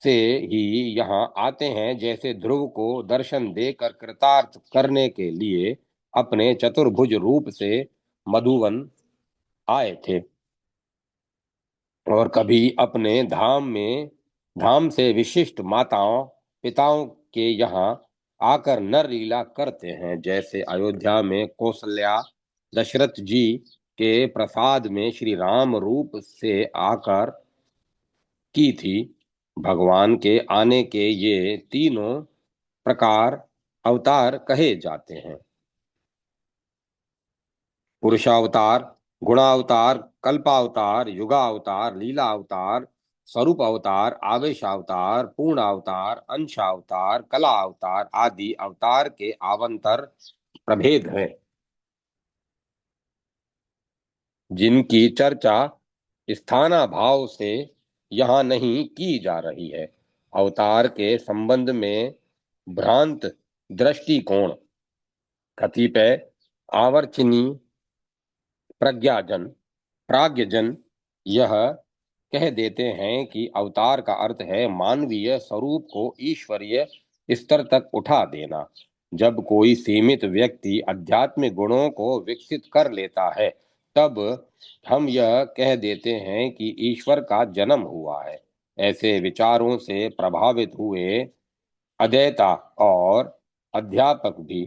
से ही यहाँ आते हैं। जैसे ध्रुव को दर्शन देकर कृतार्थ करने के लिए अपने चतुर्भुज रूप से मधुवन आए थे और कभी अपने धाम से विशिष्ट माताओं पिताओं के यहाँ आकर नर लीला करते हैं। जैसे अयोध्या में कौशल्या दशरथ जी के प्रसाद में श्री राम रूप से आकर की थी। भगवान के आने के ये तीनों प्रकार अवतार कहे जाते हैं। पुरुषावतार गुणावतार कल्पावतार युगावतार लीलावतार स्वरूप अवतार आवेशावतार पूर्णावतार अंशावतार कला अवतार आदि अवतार के आवंतर प्रभेद हैं जिनकी चर्चा स्थानाभाव से यहाँ नहीं की जा रही है। अवतार के संबंध में भ्रांत दृष्टिकोण कतिपय आवर्चनी प्राज्ञजन यह कह देते हैं कि अवतार का अर्थ है मानवीय स्वरूप को ईश्वरीय स्तर तक उठा देना। जब कोई सीमित व्यक्ति आध्यात्मिक गुणों को विकसित कर लेता है तब हम यह कह देते हैं कि ईश्वर का जन्म हुआ है। ऐसे विचारों से प्रभावित हुए अद्वैता और अध्यापक भी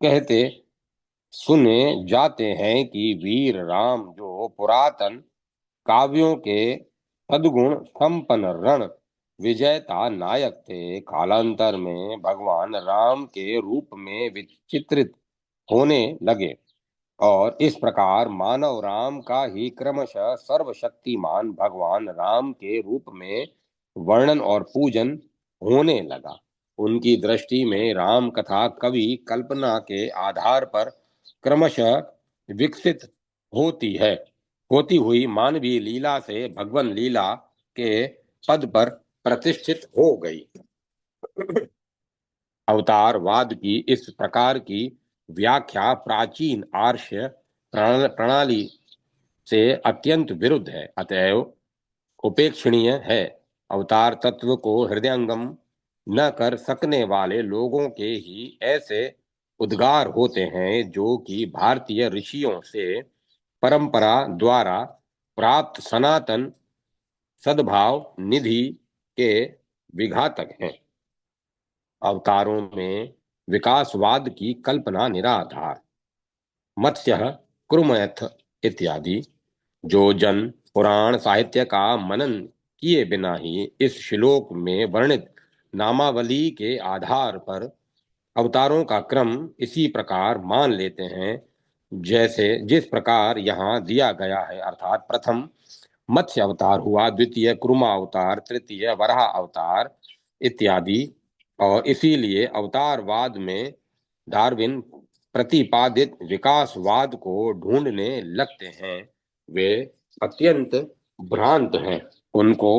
कहते सुने जाते हैं कि वीर राम जो पुरातन काव्यों के सद्गुण संपन्न रण विजेता नायक थे, कालांतर में भगवान राम के रूप में विचित्रित होने लगे और इस प्रकार मानव राम का ही क्रमशः सर्वशक्तिमान भगवान राम के रूप में वर्णन और पूजन होने लगा। उनकी दृष्टि में राम कथा कवि कल्पना के आधार पर क्रमशः विकसित होती हुई मानवीय लीला से भगवान लीला के पद पर प्रतिष्ठित हो गई। अवतारवाद की इस प्रकार की व्याख्या प्राचीन आर्य प्रणाली से अत्यंत विरुद्ध है, अतएव उपेक्षणीय है। अवतार तत्व को हृदयंगम न कर सकने वाले लोगों के ही ऐसे उद्गार होते हैं जो कि भारतीय ऋषियों से परंपरा द्वारा प्राप्त सनातन सद्भाव निधि के विघातक हैं। अवतारों में विकासवाद की कल्पना निराधार, मत्स्य कुर्मयथ इत्यादि जो जन पुराण साहित्य का मनन किए बिना ही इस श्लोक में वर्णित नामावली के आधार पर अवतारों का क्रम इसी प्रकार मान लेते हैं जैसे जिस प्रकार यहाँ दिया गया है, अर्थात प्रथम मत्स्य अवतार हुआ, द्वितीय कुर्मा अवतार, तृतीय वराह अवतार इत्यादि। और इसीलिए अवतारवाद में डार्विन प्रतिपादित विकासवाद को ढूंढने लगते हैं। वे अत्यंत भ्रांत हैं। उनको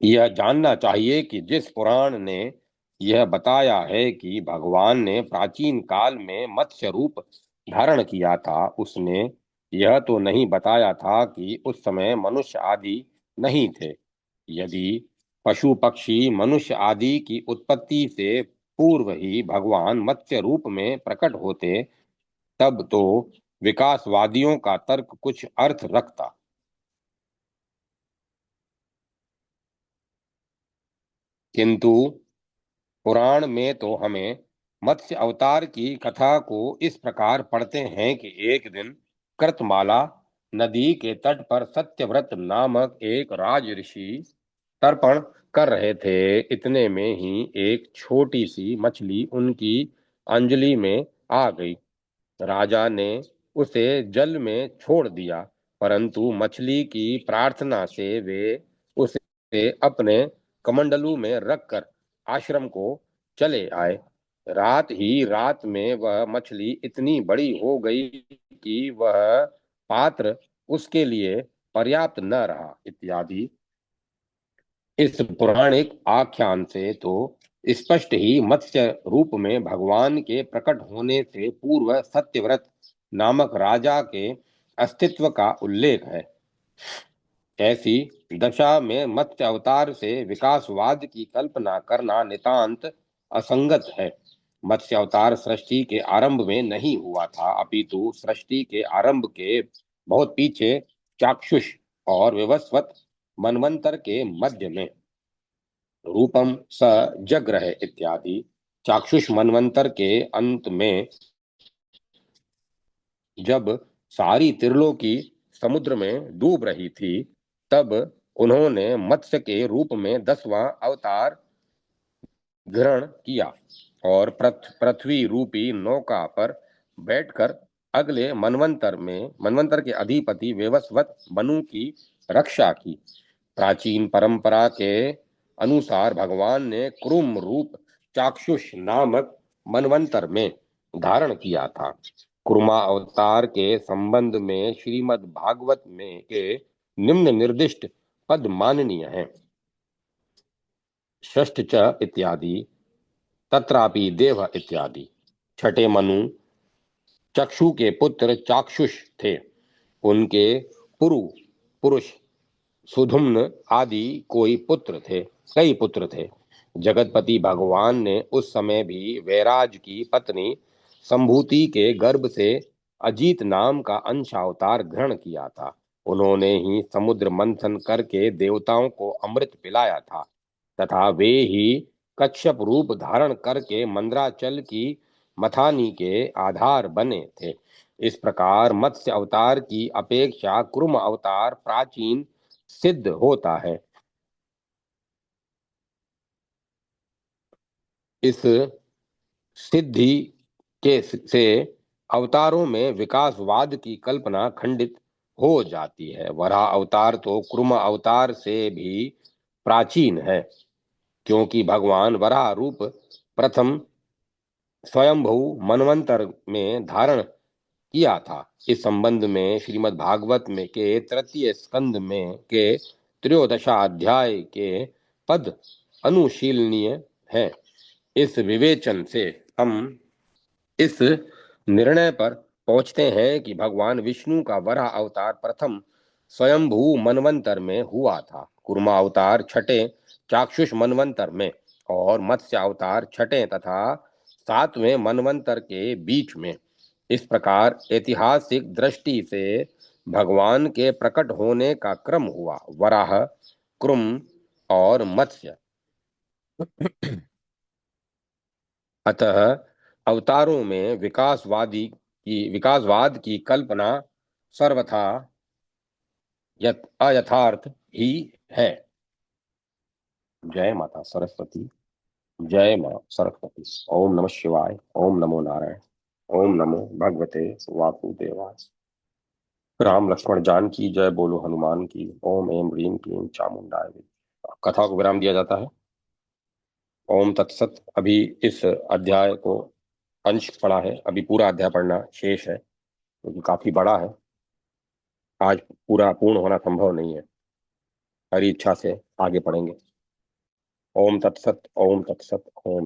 यह जानना चाहिए कि जिस पुराण ने यह बताया है कि भगवान ने प्राचीन काल में मत्स्य रूप धारण किया था, उसने यह तो नहीं बताया था कि उस समय मनुष्य आदि नहीं थे। यदि पशु पक्षी मनुष्य आदि की उत्पत्ति से पूर्व ही भगवान मत्स्य रूप में प्रकट होते तब तो विकासवादियों का तर्क कुछ अर्थ रखता, किंतु पुराण में तो हमें मत्स्य अवतार की कथा को इस प्रकार पढ़ते हैं कि एक दिन कृतमाला नदी के तट पर सत्यव्रत नामक एक राज ऋषि तर्पण कर रहे थे। इतने में ही एक छोटी सी मछली उनकी अंजलि में आ गई। राजा ने उसे जल में छोड़ दिया, परंतु मछली की प्रार्थना से वे उसे अपने कमंडलू में रखकर आश्रम को चले आए। रात ही रात में वह मछली इतनी बड़ी हो गई कि वह पात्र उसके लिए पर्याप्त न रहा इत्यादि। इस पौराणिक आख्यान से तो स्पष्ट ही मत्स्य रूप में भगवान के प्रकट होने से पूर्व सत्यव्रत नामक राजा के अस्तित्व का उल्लेख है। ऐसी दशा में मत्स्य अवतार से विकासवाद की कल्पना करना नितांत असंगत है। मत्स्य अवतार सृष्टि के आरंभ में नहीं हुआ था, अपितु सृष्टि के आरंभ के बहुत पीछे चाक्षुष और विवस्वत मनवंतर के मध्य में रूपम स जग्रह इत्यादि। चाक्षुष मनवंतर के अंत में जब सारी त्रिलोकी समुद्र में डूब रही थी तब उन्होंने मत्स्य के रूप में 10वां अवतार ग्रहण किया और पृथ्वी रूपी नौका पर बैठकर अगले मनवंतर के अधिपति वेवस्वत मनु की रक्षा की। प्राचीन परंपरा के अनुसार भगवान ने क्रुम रूप चाक्षुष नामक मनवंतर में धारण किया था। कुर्मा अवतार के संबंध में श्रीमद् भागवत में के निम्न निर्दिष्ट पद माननीय हैं। षष्ठ च इत्यादि तत्रापि देव इत्यादि। छठे मनु चक्षु के पुत्र चाक्षुष थे। उनके पुरु पुरुष सुधुम्न आदि कई पुत्र थे। जगतपति भगवान ने उस समय भी वैराज की पत्नी संभूति के गर्भ से अजीत नाम का अंश अवतार ग्रहण किया था। उन्होंने ही समुद्र मंथन करके देवताओं को अमृत पिलाया था तथा वे ही कच्छप रूप धारण करके मंद्राचल की मथानी के आधार बने थे। इस प्रकार मत्स्य अवतार की अपेक्षा कुर्म अवतार प्राचीन सिद्ध होता है। इस सिद्धि के से अवतारों में विकासवाद की कल्पना खंडित हो जाती है। वराह अवतार तो कुर्म अवतार से भी प्राचीन है, क्योंकि भगवान वराह रूप प्रथम स्वयंभू मनवंतर में धारण किया था। इस संबंध में श्रीमद् भागवत में के तृतीय स्कंद में के त्रयोदशाध्याय के पद अनुशीलनीय हैं। इस विवेचन से हम इस निर्णय पर पहुंचते हैं कि भगवान विष्णु का वराह अवतार प्रथम स्वयंभू मनवंतर में हुआ था, कुर्मा अवतार छठे चाक्षुष मनवंतर में और मत्स्य अवतार छठे तथा सातवें मनवंतर के बीच में। इस प्रकार ऐतिहासिक दृष्टि से भगवान के प्रकट होने का क्रम हुआ। वराह, कुर्म और मत्स्य। अतः अवतारों में विकासवाद की कल्पना सर्वथा अयथार्थ ही है। जय माता सरस्वती। जय मां सरस्वती। ओम नमः शिवाय। ओम नमो नारायण। ओम नमो भगवते वासुदेवाय। राम लक्ष्मण जानकी जय बोलो हनुमान की। ओम एम ह्रीम क्लीम चामुंडाय। कथा को विराम दिया जाता है। ओम तत्सत। अभी इस अध्याय को अंश पढ़ा है, अभी पूरा अध्याय पढ़ना शेष है, क्योंकि काफी बड़ा है। आज पूरा पूर्ण होना संभव नहीं है। हरी इच्छा से आगे पढ़ेंगे। ओम तत्सत। ओम तत्सत। ओम